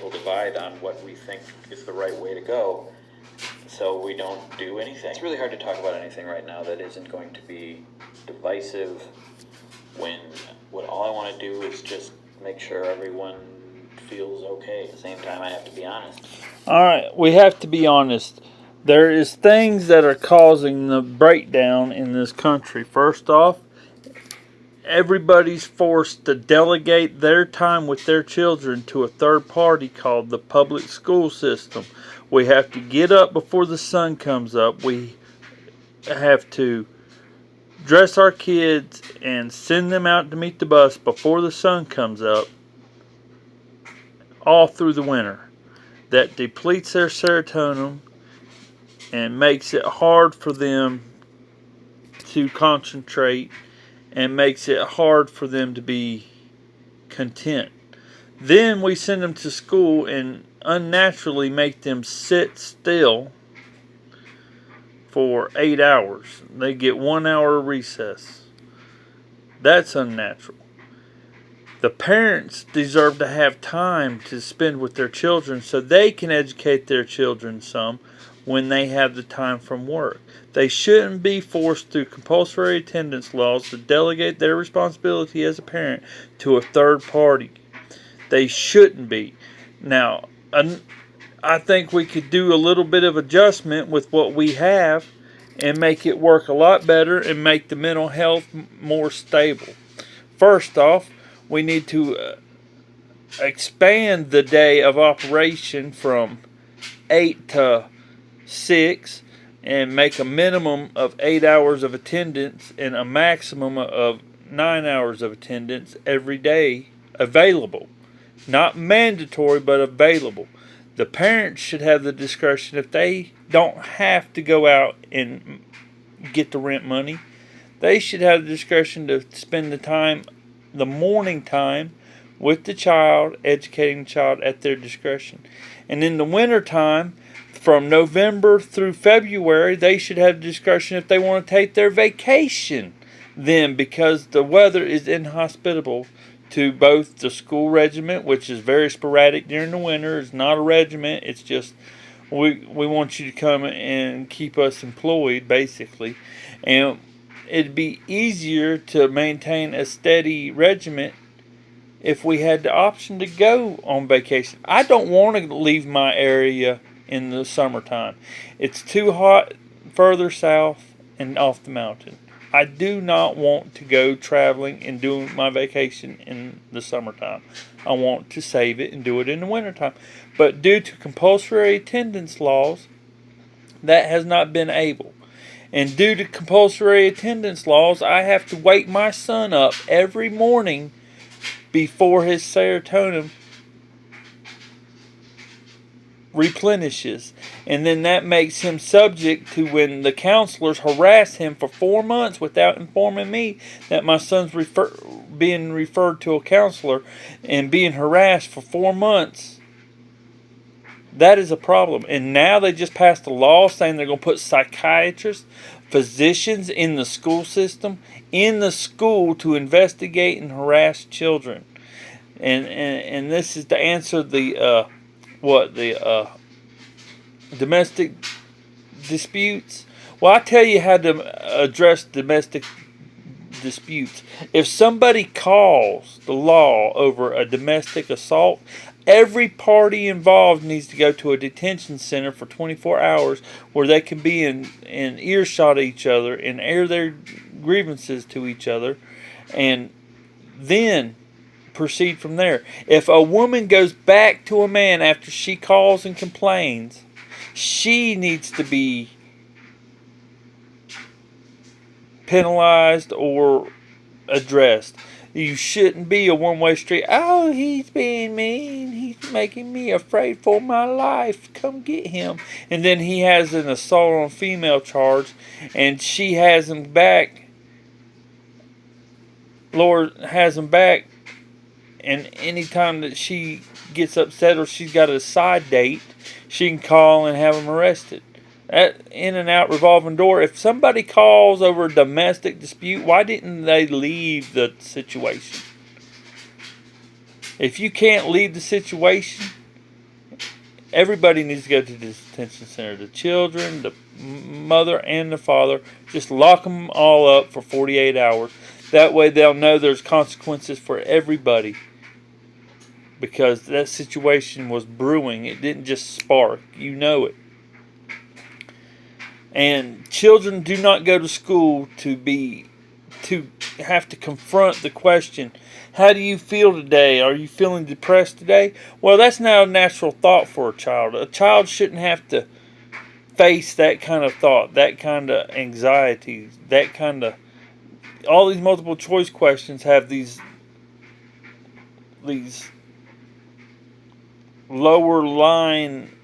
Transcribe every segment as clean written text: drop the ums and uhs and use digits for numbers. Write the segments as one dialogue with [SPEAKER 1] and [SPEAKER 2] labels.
[SPEAKER 1] we'll divide on what we think is the right way to go, so we don't do anything. It's really hard to talk about anything right now that isn't going to be divisive, when what all I want to do is just make sure everyone feels okay. At the same time, I have to be honest.
[SPEAKER 2] All right, we have to be honest. There is things that are causing the breakdown in this country. First off, everybody's forced to delegate their time with their children to a third party called the public school system. We have to get up before the sun comes up. We have to dress our kids and send them out to meet the bus before the sun comes up, all through the winter. That depletes their serotonin and makes it hard for them to concentrate and makes it hard for them to be content. Then we send them to school and unnaturally make them sit still for 8 hours. They get 1 hour recess. That's unnatural. The parents deserve to have time to spend with their children so they can educate their children some when they have the time from work. They shouldn't be forced through compulsory attendance laws to delegate their responsibility as a parent to a third party. They shouldn't be. Now, I think we could do a little bit of adjustment with what we have and make it work a lot better and make the mental health more stable. First off, we need to expand the day of operation from 8 to 6 and make a minimum of 8 hours of attendance and a maximum of 9 hours of attendance every day available. Not mandatory, but available. The parents should have the discretion if they don't have to go out and get the rent money. They should have the discretion to spend the morning time with the child, educating the child at their discretion. And in the winter time, from November through February, they should have the discretion if they want to take their vacation then, because the weather is inhospitable to both the school regiment, which is very sporadic during the winter. It's not a regiment. It's just we want you to come and keep us employed, basically. And it'd be easier to maintain a steady regiment if we had the option to go on vacation. I don't want to leave my area in the summertime. It's too hot further south and off the mountain. I do not want to go traveling and doing my vacation in the summertime. I want to save it and do it in the wintertime. But due to compulsory attendance laws, that has not been able. And due to compulsory attendance laws, I have to wake my son up every morning before his serotonin replenishes, and then that makes him subject to when the counselors harass him for 4 months without informing me that my son's being referred to a counselor and being harassed for 4 months. That is a problem. And now they just passed a law saying they're going to put psychiatrists, physicians in the school system, in the school to investigate and harass children. And this is to answer the domestic disputes. Well, I tell you how to address domestic disputes. If somebody calls the law over a domestic assault, every party involved needs to go to a detention center for 24 hours where they can be in earshot of each other and air their grievances to each other, and then proceed from there. If a woman goes back to a man after she calls and complains, she needs to be penalized or addressed. You shouldn't be a one-way street. Oh, he's being mean. He's making me afraid for my life. Come get him. And then he has an assault on female charge, and she has him back. Lord has him back. And anytime that she gets upset or she's got a side date, she can call and have him arrested. That in and out revolving door. If somebody calls over a domestic dispute, why didn't they leave the situation? If you can't leave the situation, Everybody needs to go to the detention center. The children, the mother, and the father. Just lock them all up for 48 hours. That way they'll know there's consequences for everybody. Because that situation was brewing. It didn't just spark. You know it. And children do not go to school to have to confront the question, how do you feel today? Are you feeling depressed today? Well, that's not a natural thought for a child. A child shouldn't have to face that kind of thought, that kind of anxiety, that kind of... All these multiple choice questions have these lower line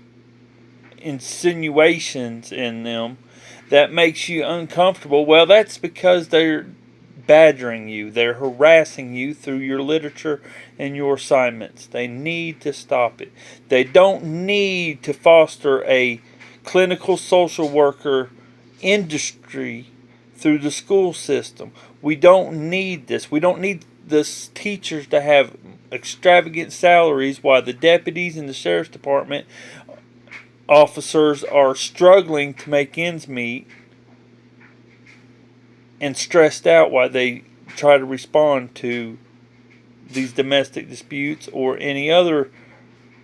[SPEAKER 2] insinuations in them that makes you uncomfortable. Well, that's because they're badgering you. They're harassing you through your literature and your assignments. They need to stop it. They don't need to foster a clinical social worker industry through the school system. We don't need this. We don't need the teachers to have extravagant salaries while the deputies in the sheriff's department officers are struggling to make ends meet and stressed out while they try to respond to these domestic disputes or any other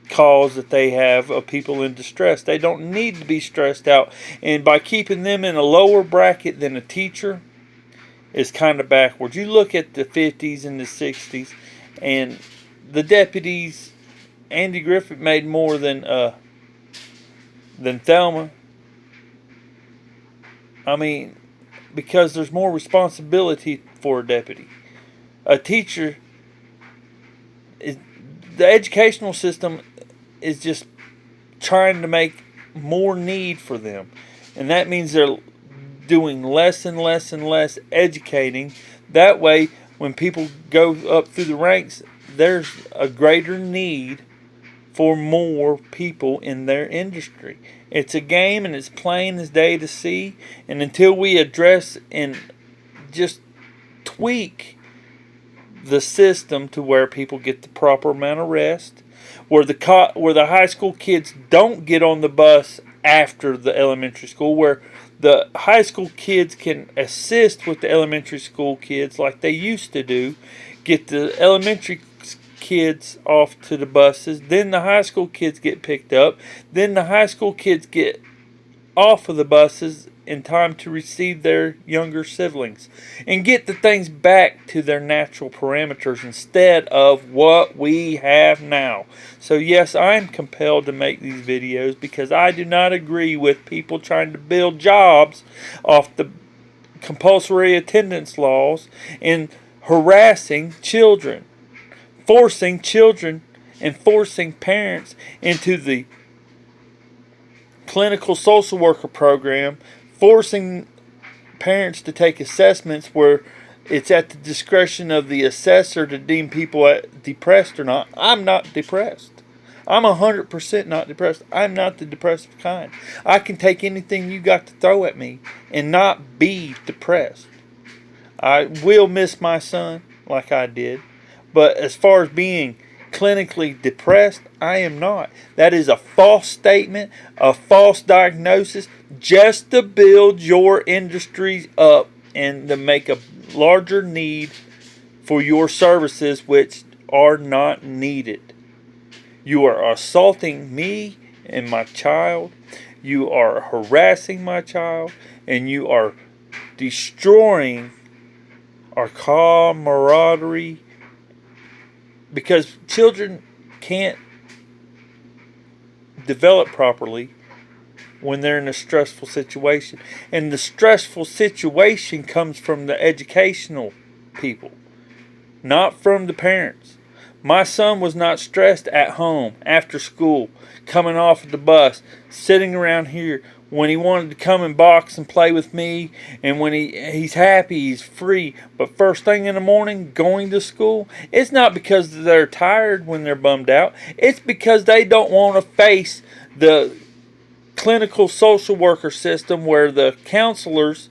[SPEAKER 2] cause that they have of people in distress. They don't need to be stressed out. And by keeping them in a lower bracket than a teacher is kind of backwards. You look at the 50s and the 60s, and the deputies, Andy Griffith made more than Thelma. I mean, because there's more responsibility for a deputy. A teacher, the educational system is just trying to make more need for them. And that means they're doing less and less and less educating. That way, when people go up through the ranks, there's a greater need for more people in their industry. It's a game, and it's plain as day to see. And until we address and just tweak the system to where people get the proper amount of rest, where the high school kids don't get on the bus after the elementary school, where the high school kids can assist with the elementary school kids like they used to do, get the elementary kids off to the buses, then the high school kids get picked up, then the high school kids get off of the buses in time to receive their younger siblings and get the things back to their natural parameters instead of what we have now. So yes, I'm compelled to make these videos because I do not agree with people trying to build jobs off the compulsory attendance laws and harassing children, forcing children and forcing parents into the clinical social worker program, forcing parents to take assessments where it's at the discretion of the assessor to deem people depressed or not. I'm not depressed. I'm 100% not depressed. I'm not the depressive kind. I can take anything you got to throw at me and not be depressed. I will miss my son like I did. But as far as being clinically depressed, I am not. That is a false statement, a false diagnosis, just to build your industries up and to make a larger need for your services which are not needed. You are assaulting me and my child. You are harassing my child, and you are destroying our camaraderie, because children can't develop properly when they're in a stressful situation. And the stressful situation comes from the educational people, not from the parents. My son was not stressed at home, after school, coming off of the bus, sitting around here, when he wanted to come and box and play with me, and when he's happy, he's free. But first thing in the morning, going to school, it's not because they're tired when they're bummed out. It's because they don't want to face the clinical social worker system where the counselors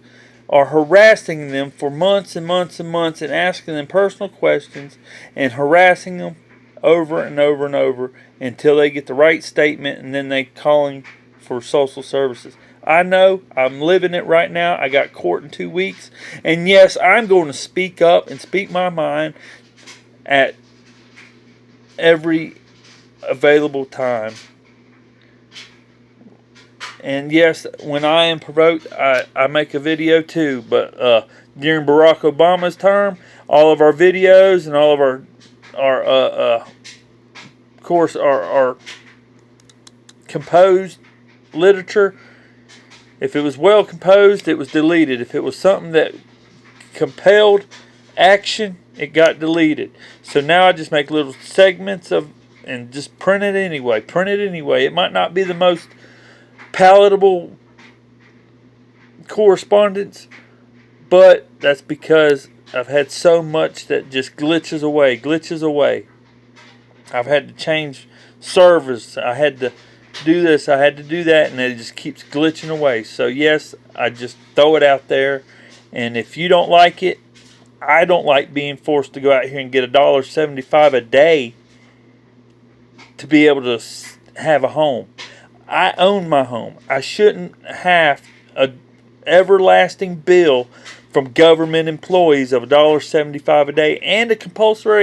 [SPEAKER 2] are harassing them for months and months and months and asking them personal questions and harassing them over and over and over until they get the right statement, and then they calling for social services. I know, I'm living it right now. I got court in 2 weeks, and yes, I'm going to speak up and speak my mind at every available time. And yes, when I am provoked, I make a video too. But during Barack Obama's term, all of our videos and all of our of course, our composed literature, if it was well composed, it was deleted. If it was something that compelled action, it got deleted. So now I just make little segments of and just print it anyway. Print it anyway. It might not be the most palatable correspondence, but that's because I've had so much that just glitches away. I've had to change servers. I had to do this. I had to do that, and it just keeps glitching away. So yes, I just throw it out there, and if you don't like it, I don't like being forced to go out here and get $1.75 a day to be able to have a home. I own my home. I shouldn't have a everlasting bill from government employees of $1.75 a day and a compulsory